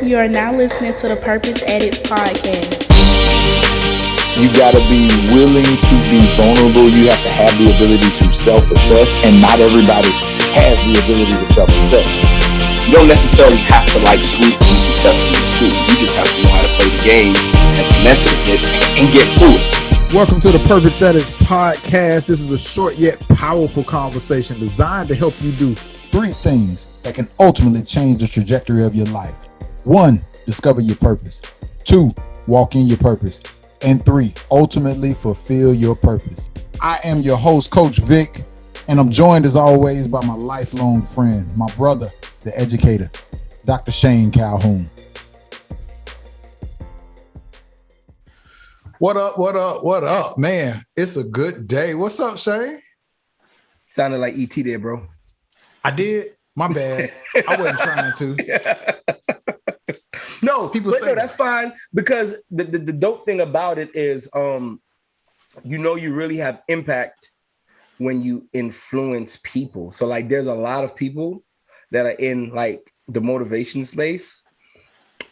You are now listening to the Purpose Addicts podcast. You gotta be willing to be vulnerable. You have to have the ability to self-assess, and not everybody has the ability to self-assess. You don't necessarily have to like school to be successful in school. You just have to know how to play the game and finesse it a bit and get through it. Welcome to the Purpose Addicts podcast. This is a short yet powerful conversation designed to help you do 3 things that can ultimately change the trajectory of your life. 1, discover your purpose. 2, walk in your purpose. And 3, ultimately fulfill your purpose. I am your host, Coach Vic, and I'm joined as always by my lifelong friend, my brother, the educator, Dr. Shane Colquhoun. What up, man? It's a good day. What's up, Shane? Sounded like E.T. there, bro. I did. My bad. I wasn't trying to. No, Say that's fine, because the dope thing about it is, you really have impact when you influence people. So like, there's a lot of people that are in like the motivation space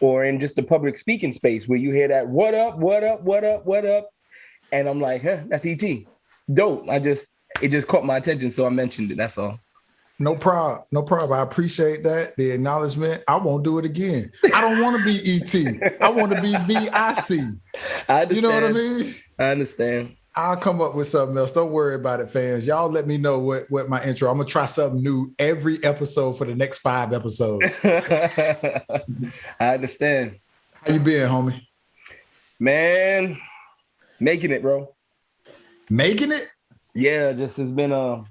or in just the public speaking space where you hear that, what up? And I'm like, that's E.T. Dope. It just caught my attention. So I mentioned it. That's all. No problem. I appreciate that. The acknowledgement. I won't do it again. I don't want to be E.T. I want to be VIC. I understand. You know what I mean? I understand. I'll come up with something else. Don't worry about it, fans. Y'all let me know what my intro. I'm going to try something new every episode for the next 5 episodes. I understand. How you been, homie? Man, making it, bro. Making it? Yeah, just it's been a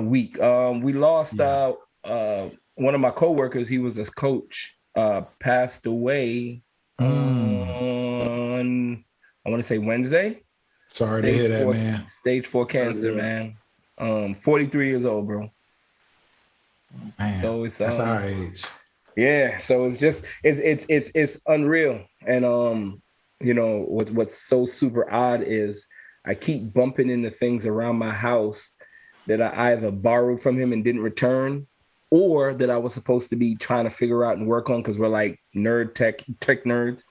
week. We lost one of my coworkers. He was a coach, passed away on, I want to say Wednesday. Sorry to hear that, man. Stage 4 cancer, man. 43 years old, bro. Man, so it's that's our age. Yeah, so it's just it's unreal. And what's so super odd is I keep bumping into things around my house that I either borrowed from him and didn't return, or that I was supposed to be trying to figure out and work on, because we're like tech nerds.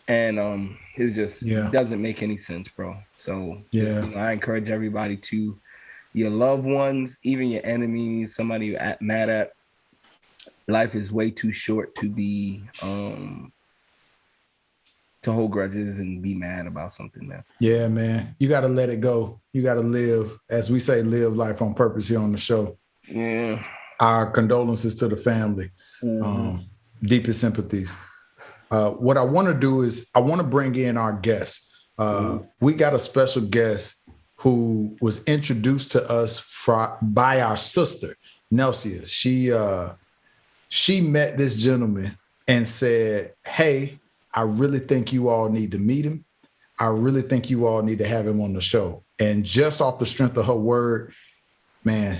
And it just doesn't make any sense, bro. So I encourage everybody to, your loved ones, even your enemies, somebody you're mad at, life is way too short to be to hold grudges and be mad about something, man. Yeah, man. You got to let it go. You got to live, as we say, live life on purpose here on the show. Yeah. Our condolences to the family. Deepest sympathies. What I want to do is I want to bring in our guest. We got a special guest who was introduced to us by our sister, Nelsia. She met this gentleman and said, hey, I really think you all need to meet him. I really think you all need to have him on the show. And just off the strength of her word, man,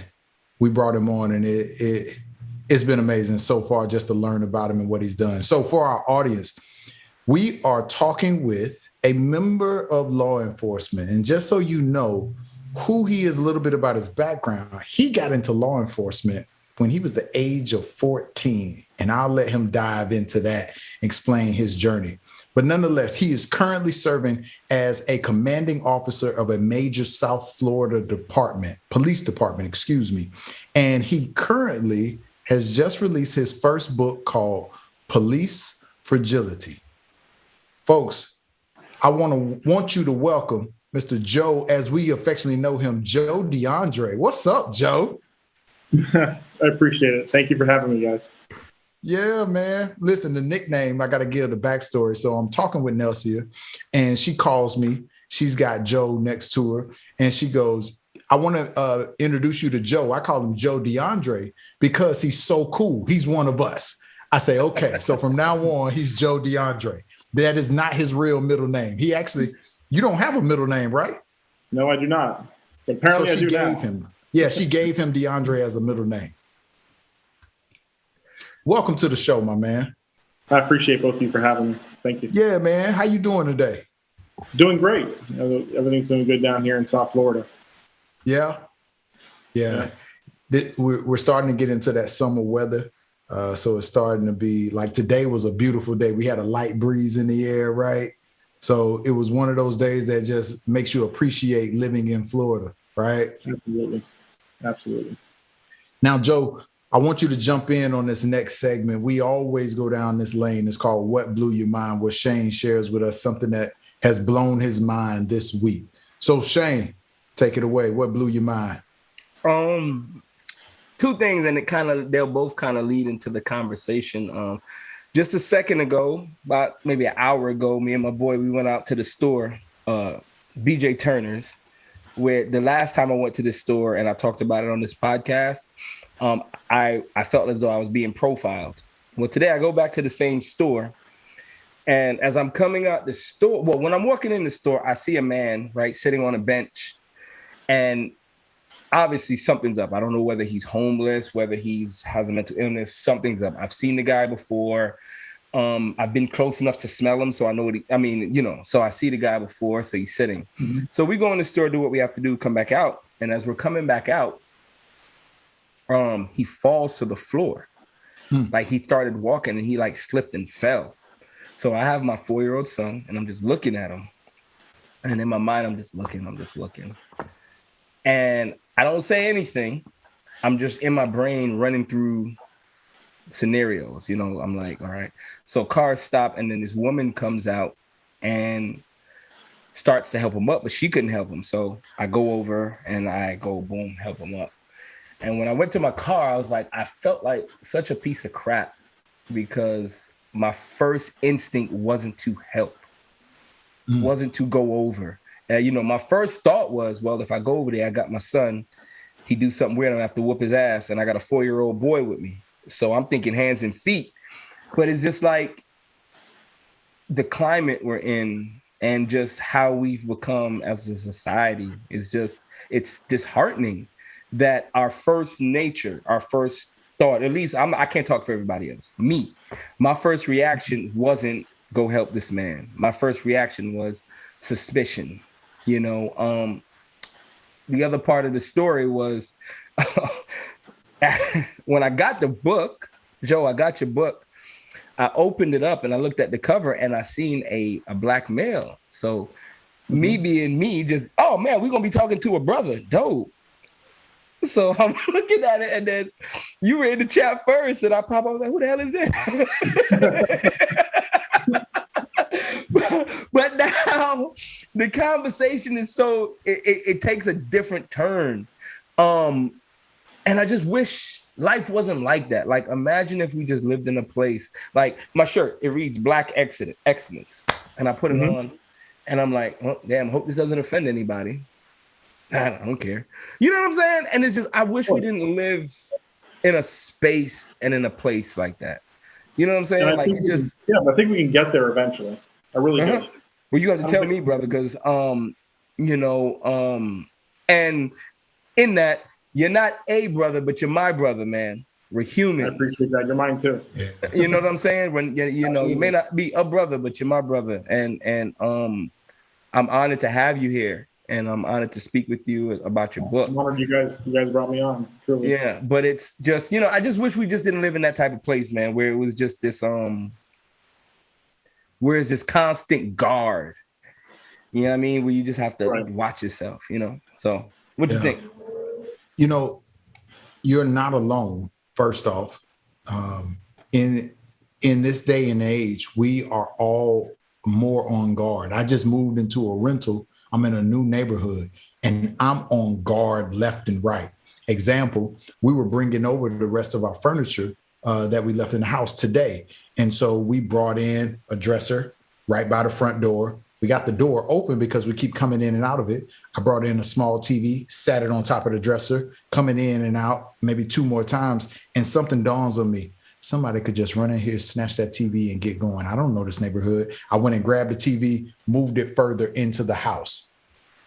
we brought him on, and it's been amazing so far just to learn about him and what he's done. So for our audience, we are talking with a member of law enforcement. And just so you know who he is, a little bit about his background, he got into law enforcement when he was the age of 14. And I'll let him dive into that, explain his journey. But nonetheless, he is currently serving as a commanding officer of a major South Florida police department. And he currently has just released his first book called Police Fragility. Folks, I want you to welcome Mr. Joe, as we affectionately know him, Joe DeAndre. What's up, Joe? I appreciate it. Thank you for having me, guys. Yeah, man. Listen, the nickname, I got to give the backstory. So I'm talking with Nelsia, and she calls me. She's got Joe next to her, and she goes, I want to introduce you to Joe. I call him Joe DeAndre because he's so cool. He's one of us. I say, okay. So from now on, he's Joe DeAndre. That is not his real middle name. You don't have a middle name, right? No, I do not. Apparently, so I do now. She gave him DeAndre as a middle name. Welcome to the show, my man. I appreciate both of you for having me. Thank you. Yeah, man. How you doing today? Doing great. Everything's doing good down here in South Florida. Yeah. We're starting to get into that summer weather. So it's starting to be like today was a beautiful day. We had a light breeze in the air, right? So it was one of those days that just makes you appreciate living in Florida, right? Absolutely. Absolutely. Now, Joe, I want you to jump in on this next segment. We always go down this lane. It's called What Blew Your Mind, where Shane shares with us something that has blown his mind this week. So Shane, take it away. What blew your mind? Two things, and they'll both kind of lead into the conversation. Just a second ago, about maybe an hour ago, me and my boy, we went out to the store, BJ Turner's, where the last time I went to this store and I talked about it on this podcast, I felt as though I was being profiled. Well, today I go back to the same store, and as I'm coming out the store, well, when I'm walking in the store, I see a man, right, sitting on a bench, and obviously something's up. I don't know whether he's homeless, whether has a mental illness, something's up. I've seen the guy before. I've been close enough to smell him, so I know so I see the guy before, so he's sitting. Mm-hmm. So we go in the store, do what we have to do, come back out. And as we're coming back out, he falls to the floor. Like he started walking and he like slipped and fell. So I have my 4-year-old son and I'm just looking at him. And in my mind, I'm just looking. And I don't say anything. I'm just in my brain running through scenarios. I'm like, all right. So cars stop, and then this woman comes out and starts to help him up, but she couldn't help him. So I go over and I go, boom, help him up. And when I went to my car, I was like, I felt like such a piece of crap because my first instinct wasn't to help, wasn't to go over. My first thought was, well, if I go over there, I got my son, he do something weird, I'm gonna have to whoop his ass, and I got a 4-year-old boy with me. So I'm thinking hands and feet. But it's just like the climate we're in and just how we've become as a society it's disheartening that our first nature, our first thought, at least I can't talk for everybody else. Me, my first reaction wasn't go help this man. My first reaction was suspicion. The other part of the story was when I got the book, Joe, I got your book. I opened it up and I looked at the cover and I seen a black male. So me being me, just, oh man, we're going to be talking to a brother. Dope. So I'm looking at it and then you were in the chat first and I pop up like, who the hell is this? But now the conversation is so, it takes a different turn. And I just wish life wasn't like that. Like, imagine if we just lived in a place, like my shirt, it reads Black Excellence. And I put it on and I'm like, oh, damn, hope this doesn't offend anybody. I don't care. You know what I'm saying? And it's just, I wish we didn't live in a space and in a place like that. You know what I'm saying? Like it just. Yeah, I think we can get there eventually. I really do. Well, you have to tell me, brother, because, and in that, you're not a brother, but you're my brother, man. We're humans. I appreciate that. You're mine too. You know what I'm saying? When you may not be a brother, but you're my brother, and I'm honored to have you here, and I'm honored to speak with you about your book. I'm honored you guys brought me on. Truly. Yeah, but it's just I just wish we just didn't live in that type of place, man, where it was just this where it's this constant guard. You know what I mean? Where you just have to watch yourself. So what do you think? You're not alone. First off, in this day and age, we are all more on guard. I just moved into a rental. I'm in a new neighborhood and I'm on guard left and right. Example, we were bringing over the rest of our furniture that we left in the house today. And so we brought in a dresser right by the front door. We got the door open because we keep coming in and out of it. I brought in a small TV, sat it on top of the dresser, coming in and out maybe 2 more times. And something dawns on me. Somebody could just run in here, snatch that TV and get going. I don't know this neighborhood. I went and grabbed the TV, moved it further into the house,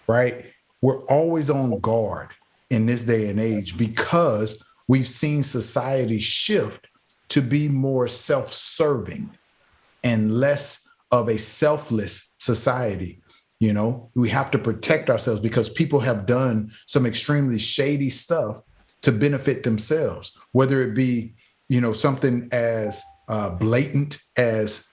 right? We're always on guard in this day and age because we've seen society shift to be more self-serving and less of a selfless society. We have to protect ourselves because people have done some extremely shady stuff to benefit themselves, whether it be something as blatant as,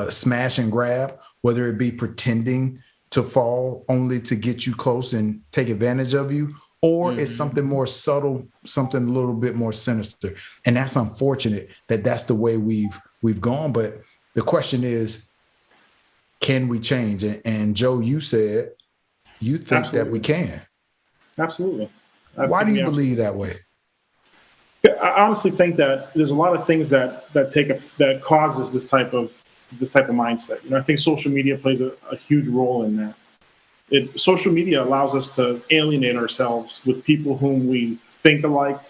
smash and grab, whether it be pretending to fall only to get you close and take advantage of you, or it's something more subtle, something a little bit more sinister. And that's unfortunate that that's the way we've gone. But the question is, can we change? And Joe, you said you think that we can. Absolutely. Why do you believe that way? I honestly think that there's a lot of things that causes this type of mindset. I think social media plays a huge role in that. Social media allows us to alienate ourselves with people whom we think alike,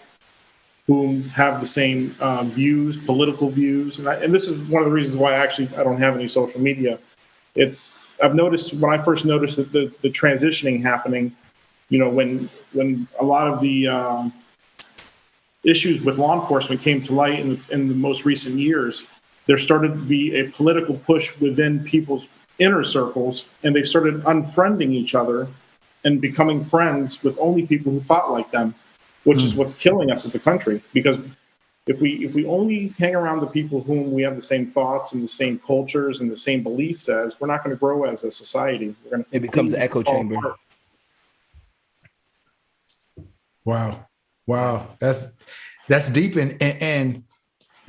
whom have the same views, political views, and this is one of the reasons why I don't have any social media. I've noticed when I first noticed that the transitioning happening, when a lot of the issues with law enforcement came to light in the most recent years, there started to be a political push within people's inner circles, and they started unfriending each other and becoming friends with only people who thought like them, which is what's killing us as a country. Because if we only hang around the people whom we have the same thoughts and the same cultures and the same beliefs as, we're not going to grow as a society. It becomes an echo chamber. Wow. That's deep. And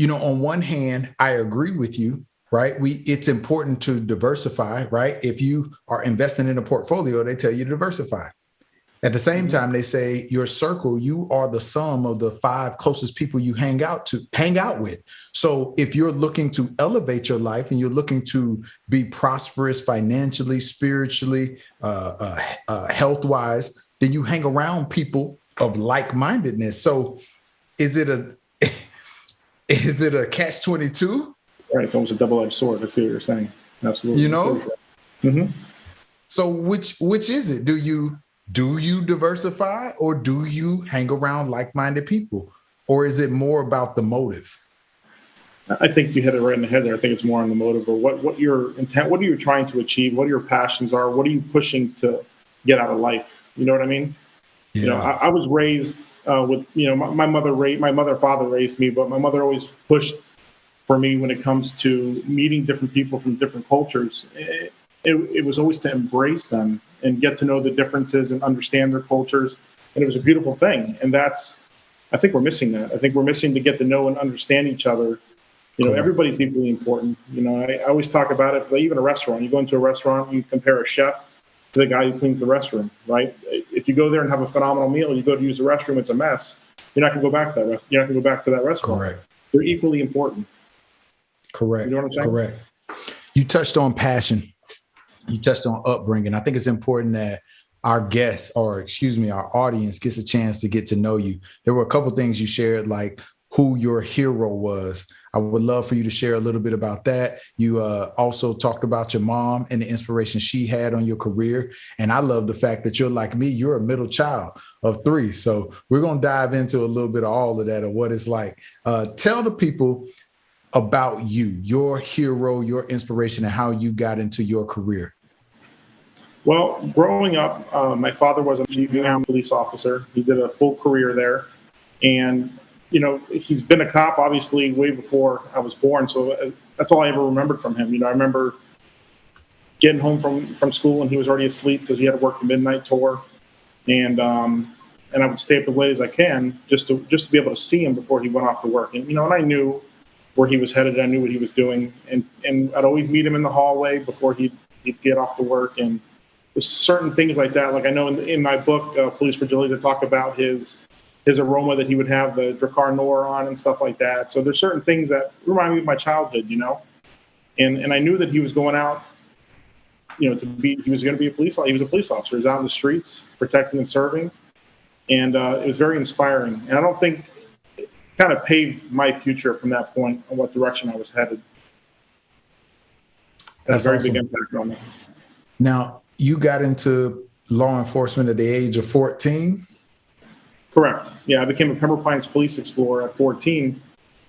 on one hand, I agree with you, right? It's important to diversify, right? If you are investing in a portfolio, they tell you to diversify. At the same time, they say your circle, you are the sum of the 5 closest people you hang out with. So if you're looking to elevate your life and you're looking to be prosperous financially, spiritually, health-wise, then you hang around people of like-mindedness. So is it a catch-22? Right, it's almost a double-edged sword. I see what you're saying. Absolutely. So which is it? Do you diversify, or do you hang around like-minded people, or is it more about the motive? I think you hit it right in the head there. I think it's more on the motive, or what your intent, what are you trying to achieve, what your passions are, what are you pushing to get out of life? You know what I mean? Yeah. I was raised with, my mother and father raised me, but my mother always pushed for me when it comes to meeting different people from different cultures. It was always to embrace them and get to know the differences and understand their cultures. And it was a beautiful thing. And I think we're missing that. I think we're missing to get to know and understand each other. Everybody's equally important. I always talk about it, even a restaurant. You go into a restaurant, you compare a chef to the guy who cleans the restroom, right? If you go there and have a phenomenal meal, you go to use the restroom, it's a mess. You're not going to go back to that. You're not going to go back to that restaurant. Correct. They're equally important. Correct. You know what I'm saying? Correct. You touched on passion. You touched on upbringing. I think it's important that our guests, our audience gets a chance to get to know you. There were a couple of things you shared, like who your hero was. I would love for you to share a little bit about that. You also talked about your mom and the inspiration she had on your career. And I love the fact that you're like me, you're a middle child of 3. So we're going to dive into a little bit of all of that, of what it's like. Tell the people about you, your hero, your inspiration, and how you got into your career. Well, growing up, my father was a Vietnam police officer. He did a full career there. And, he's been a cop, obviously, way before I was born. So that's all I ever remembered from him. I remember getting home from school and he was already asleep because he had to work the midnight tour. And I would stay up as late as I can just to be able to see him before he went off to work. And, and I knew where he was headed. I knew what he was doing. And I'd always meet him in the hallway before he'd get off to work. And there's certain things like that. Like I know in my book, Police Fragility, I talk about his aroma that he would have the Drakkar Noir on and stuff like that. So there's certain things that remind me of my childhood, and I knew that he was going out, he was going to be a police officer. He was a police officer. He was out in the streets protecting and serving. And it was very inspiring. And I don't think it kind of paved my future from that point on what direction I was headed. That's a very big impact on me. Now, you got into law enforcement at the age of 14? Correct. Yeah, I became a Pembroke Pines Police Explorer at 14,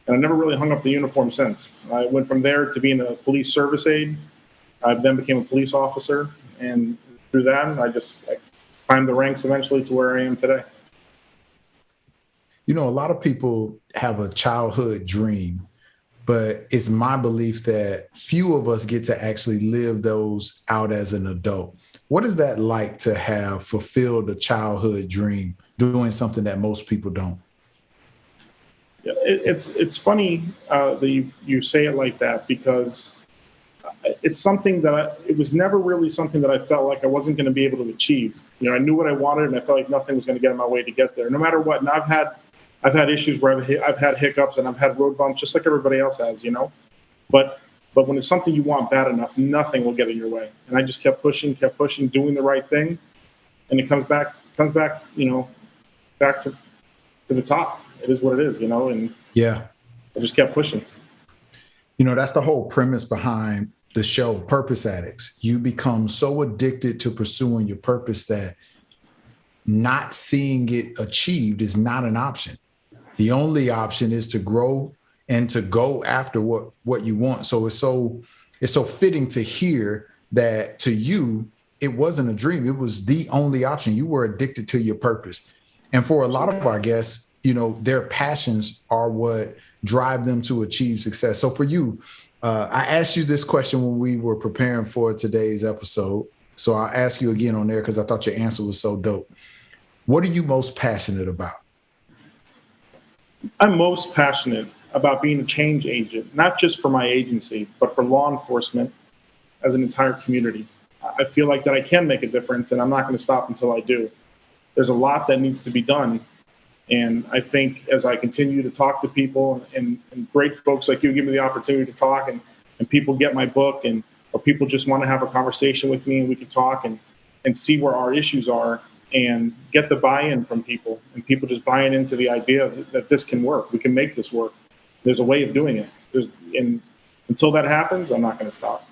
and I never really hung up the uniform since. I went from there to being a police service aide. I then became a police officer, and through that, I climbed the ranks eventually to where I am today. You know, a lot of people have a childhood dream, but it's my belief that few of us get to actually live those out as an adult. What is that like to have fulfilled a childhood dream, doing something that most people don't? Yeah, it's funny that you say it like that, because it's something that it was never really something that I felt like I wasn't going to be able to achieve. You know, I knew what I wanted, and I felt like nothing was going to get in my way to get there, no matter what. And I've had issues where I've had hiccups and I've had road bumps, just like everybody else has, you know. But when it's something you want bad enough, nothing will get in your way. And I just kept pushing, doing the right thing, and it comes back, you know, back to the top. It is what it is, you know. And Yeah. I just kept pushing. You know, that's the whole premise behind the show, Purpose Addicts. You become so addicted to pursuing your purpose that not seeing it achieved is not an option. The only option is to grow and to go after what you want. So it's so fitting to hear that to you, it wasn't a dream. It was the only option. You were addicted to your purpose. And for a lot of our guests, you know, their passions are what drive them to achieve success. So for you, I asked you this question when we were preparing for today's episode. So I'll ask you again on there because I thought your answer was so dope. What are you most passionate about? I'm most passionate about being a change agent, not just for my agency, but for law enforcement as an entire community. I feel like that I can make a difference, and I'm not going to stop until I do. There's a lot that needs to be done. And I think as I continue to talk to people and great folks like you give me the opportunity to talk, and people get my book, or people just want to have a conversation with me and we can talk and see where our issues are and get the buy-in from people, and people just buying into the idea that this can work. We can make this work. There's a way of doing it. And until that happens, I'm not going to stop.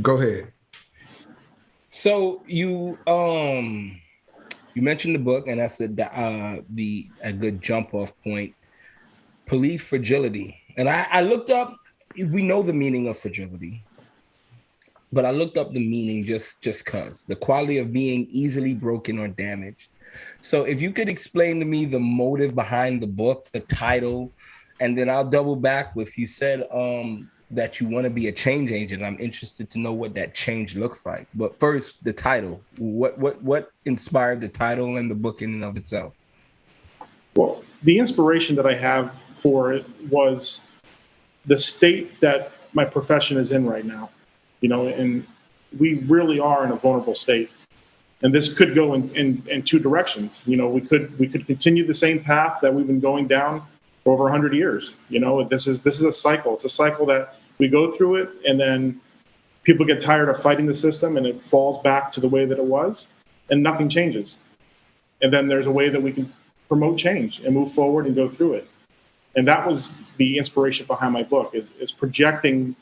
Go ahead. So you mentioned the book, and that's a good jump off point. Police fragility, and I looked up. We know the meaning of fragility, but I looked up the meaning just cause the quality of being easily broken or damaged. So if you could explain to me the motive behind the book, the title, and then I'll double back with, you said that you want to be a change agent. I'm interested to know what that change looks like. But first, the title. What inspired the title and the book in and of itself? Well, the inspiration that I have for it was the state that my profession is in right now. You know, and we really are in a vulnerable state. And this could go in two directions. You know, we could continue the same path that we've been going down for over 100 years. You know, this is a cycle. It's a cycle that we go through it, and then people get tired of fighting the system, and it falls back to the way that it was, and nothing changes. And then there's a way that we can promote change and move forward and go through it. And that was the inspiration behind my book, is projecting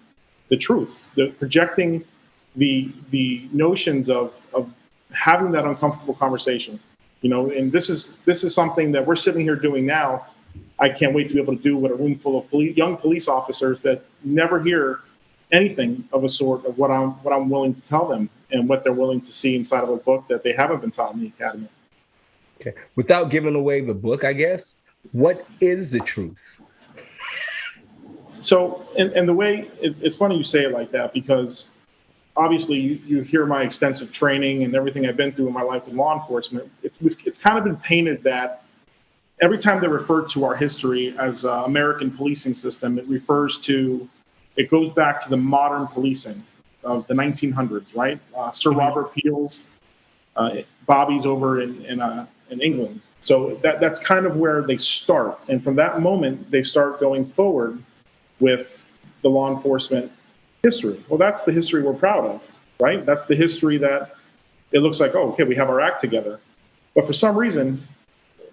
the truth, projecting the notions of having that uncomfortable conversation, you know. And this is something that we're sitting here doing now. I can't wait to be able to do with a room full of young police officers that never hear anything of a sort of what I'm willing to tell them and what they're willing to see inside of a book that they haven't been taught in the academy. Okay. Without giving away the book, I guess, what is the truth? So, and the way it's funny you say it like that, because obviously you hear my extensive training and everything I've been through in my life in law enforcement. It's kind of been painted that every time they refer to our history as American policing system, it goes back to the modern policing of the 1900s, right? Sir Robert Peel's, Bobby's over in England. So that's kind of where they start. And from that moment, they start going forward with the law enforcement history. Well, that's the history we're proud of, right? That's the history that it looks like, oh, okay, we have our act together. But for some reason,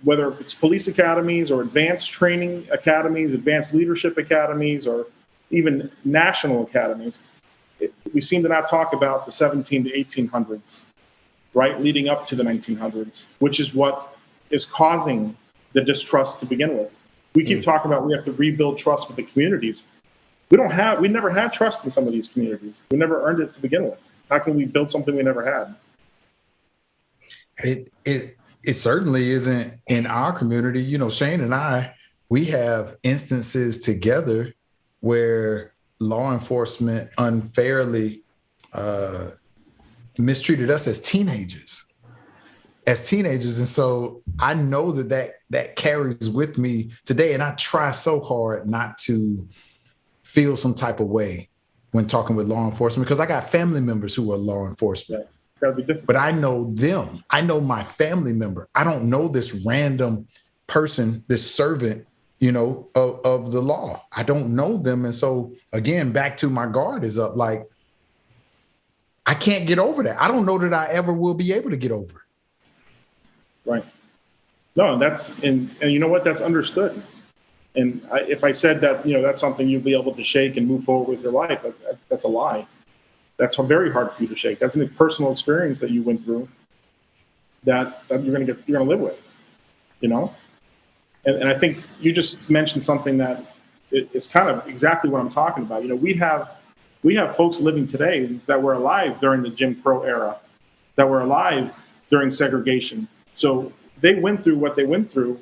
whether it's police academies or advanced training academies, advanced leadership academies, or even national academies, we seem to not talk about the 17 to 1800s, right, leading up to the 1900s, which is what is causing the distrust to begin with. We keep talking about we have to rebuild trust with the communities. We never had trust in some of these communities. We never earned it to begin with. How can we build something we never had? It certainly isn't in our community. You know, Shane and I, we have instances together where law enforcement unfairly mistreated us as teenagers. And so I know that carries with me today. And I try so hard not to feel some type of way when talking with law enforcement, because I got family members who are law enforcement. But I know them. I know my family member. I don't know this random person, this servant, of the law. I don't know them. And so, again, back to my guard is up. Like, I can't get over that. I don't know that I ever will be able to get over it. Right. No, and you know what? That's understood. And if I said that, that's something you'll be able to shake and move forward with your life, that's a lie. That's very hard for you to shake. That's a personal experience that you went through that you're going to live with, And I think you just mentioned something that is kind of exactly what I'm talking about. We have folks living today that were alive during the Jim Crow era, that were alive during segregation. So they went through what they went through,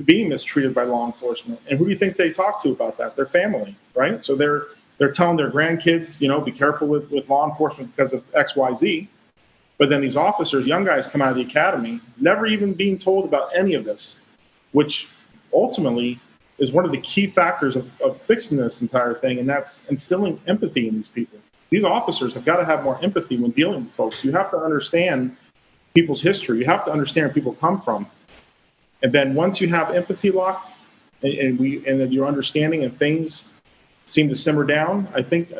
being mistreated by law enforcement. And who do you think they talk to about that? Their family, right? So they're telling their grandkids, be careful with law enforcement because of X, Y, Z. But then these officers, young guys, come out of the academy, never even being told about any of this, which ultimately is one of the key factors of fixing this entire thing, and that's instilling empathy in these people. These officers have got to have more empathy when dealing with folks. You have to understand people's history. You have to understand where people come from. And then once you have empathy locked, and then your understanding and things seem to simmer down, I think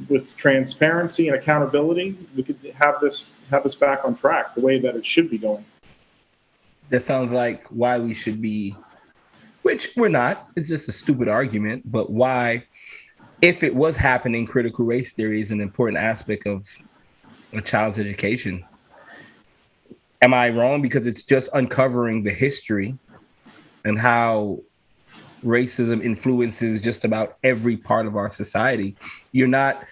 with transparency and accountability, we could have this back on track the way that it should be going. That sounds like why we should be, which we're not. It's just a stupid argument, but why, if it was happening, critical race theory is an important aspect of a child's education. Am I wrong? Because it's just uncovering the history and how racism influences just about every part of our society. You're not,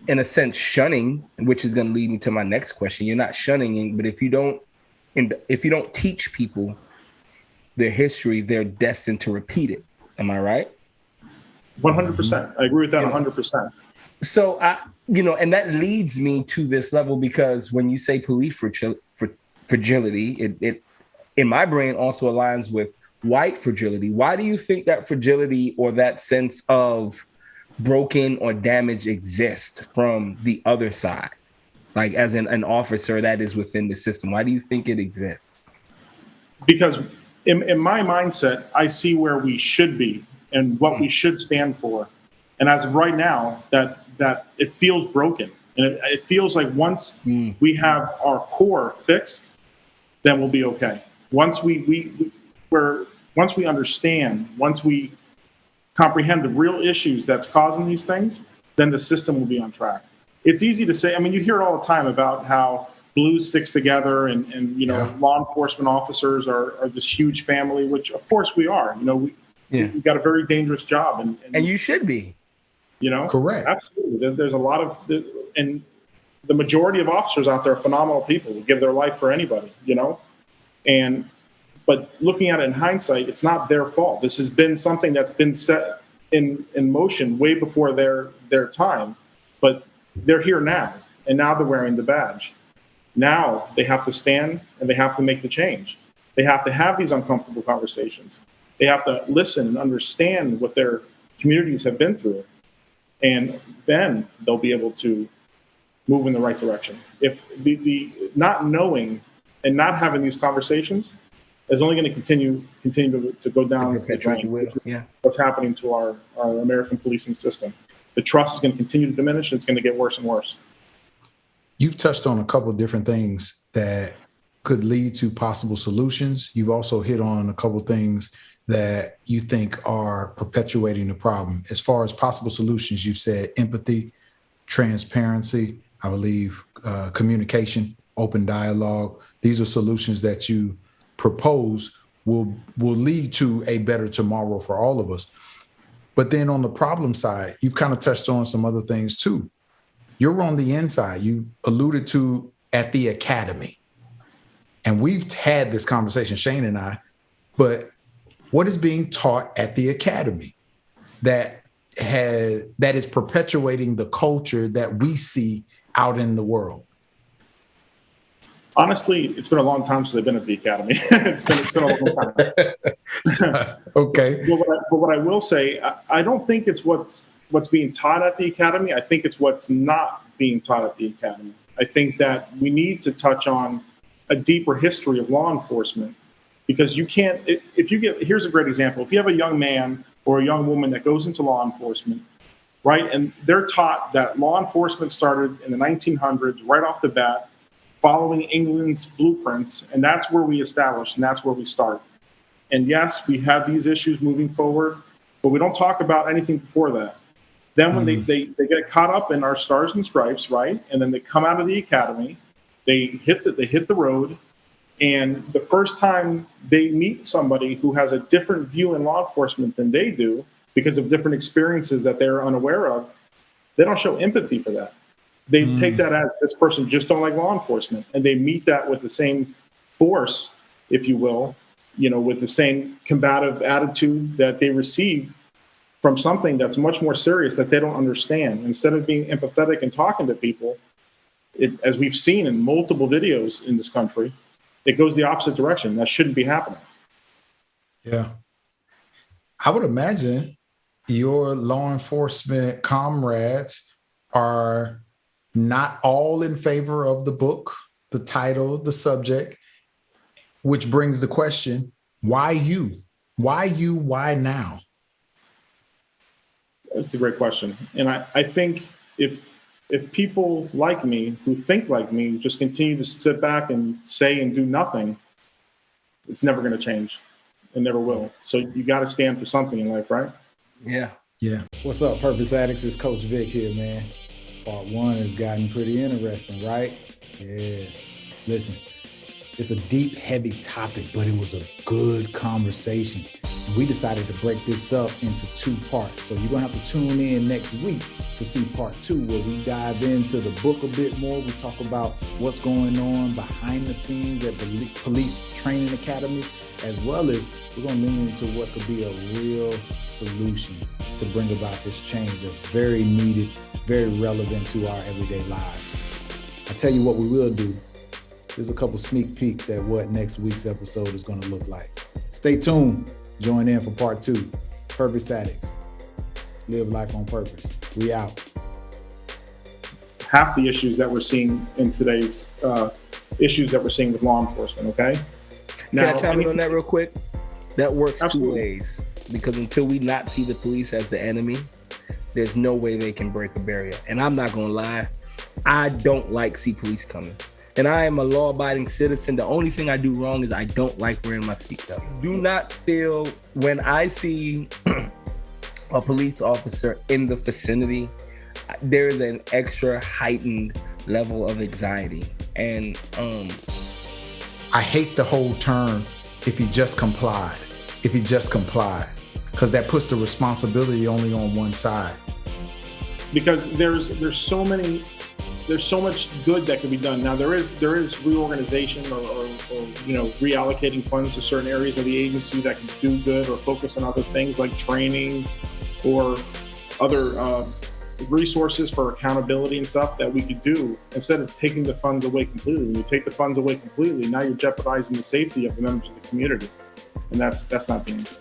in a sense, shunning, which is going to lead me to my next question. You're not shunning, but if you don't teach people their history, they're destined to repeat it. Am I right? 100%. I agree with that 100%. So and that leads me to this level, because when you say police fragility, it in my brain also aligns with white fragility. Why do you think that fragility or that sense of broken or damage exists from the other side? Like, as an officer that is within the system, why do you think it exists? Because in my mindset, I see where we should be and what we should stand for. And as of right now, that it feels broken. And it feels like once we have our core fixed, then we'll be okay. Once we understand, once we comprehend the real issues that's causing these things, then the system will be on track. It's easy to say. I mean, you hear it all the time about how blues sticks together, and law enforcement officers are this huge family, which of course we are. We've got a very dangerous job, and you should be. Correct. Absolutely. There's a lot of, and the majority of officers out there are phenomenal people who give their life for anybody. But looking at it in hindsight, it's not their fault. This has been something that's been set in motion way before their time, but they're here now, and now they're wearing the badge. Now they have to stand and they have to make the change. They have to have these uncomfortable conversations. They have to listen and understand what their communities have been through, and then they'll be able to move in the right direction. If the not knowing and not having these conversations is only going to continue to go down the drain. What's happening to our American policing system? The trust is going to continue to diminish, and it's going to get worse and worse. You've touched on a couple of different things that could lead to possible solutions. You've also hit on a couple of things that you think are perpetuating the problem. As far as possible solutions, you've said empathy, transparency, I believe communication, open dialogue. These are solutions that you propose will lead to a better tomorrow for all of us. But then on the problem side, you've kind of touched on some other things too. You're on the inside. You alluded to at the academy. and we've had this conversation, Shane and I, but what is being taught at the academy that is perpetuating the culture that we see out in the world? Honestly, it's been a long time since I've been at the academy. it's been a long time. Okay. But what I will say, I don't think it's what's being taught at the academy. I think it's what's not being taught at the academy. I think that we need to touch on a deeper history of law enforcement, because you can't, here's a great example. If you have a young man or a young woman that goes into law enforcement, right, and they're taught that law enforcement started in the 1900s, right off the bat, following England's blueprints, and that's where we establish, and that's where we start. And yes, we have these issues moving forward, but we don't talk about anything before that. Then when they get caught up in our stars and stripes, right, and then they come out of the academy, they hit the road, and the first time they meet somebody who has a different view in law enforcement than they do, because of different experiences that they're unaware of, they don't show empathy for that. They take that as, this person just don't like law enforcement, and they meet that with the same force, if you will, with the same combative attitude that they receive from something that's much more serious that they don't understand. Instead of being empathetic and talking to people, as we've seen in multiple videos in this country, it goes the opposite direction. That shouldn't be happening. Yeah. I would imagine your law enforcement comrades are not all in favor of the book, the title, the subject, which brings the question, why you? Why you? Why now? That's a great question. And I think if people like me, who think like me, just continue to sit back and say and do nothing, it's never going to change. It never will. So you got to stand for something in life, right? Yeah. Yeah. What's up, Purpose Addicts? It's Coach Vic here, man. Part 1 has gotten pretty interesting, right? Yeah. Listen, it's a deep, heavy topic, but it was a good conversation. And we decided to break this up into 2 parts. So you're going to have to tune in next week to see part 2, where we dive into the book a bit more. We talk about what's going on behind the scenes at the police training academy, as well as we're going to lean into what could be a real solution to bring about this change that's very needed, very relevant to our everyday lives. I tell you what we will do. There's a couple sneak peeks at what next week's episode is going to look like. Stay tuned. Join in for part 2. Purpose Addicts. Live life on purpose. We out. Half the issues that we're seeing in today's issues that we're seeing with law enforcement, okay? Can I chime in on that real quick? That works Absolutely. 2 ways. Because until we not see the police as the enemy, there's no way they can break a barrier. And I'm not going to lie, I don't like see police coming. And I am a law-abiding citizen. The only thing I do wrong is I don't like wearing my seatbelt. Do not feel when I see a police officer in the vicinity, there is an extra heightened level of anxiety. And I hate the whole term, if he just complied, because that puts the responsibility only on one side. Because there's so much good that can be done. Now there is reorganization or reallocating funds to certain areas of the agency that can do good or focus on other things like training or other resources for accountability and stuff that we could do instead of taking the funds away completely. When you take the funds away completely, now you're jeopardizing the safety of the members of the community, and that's not being done.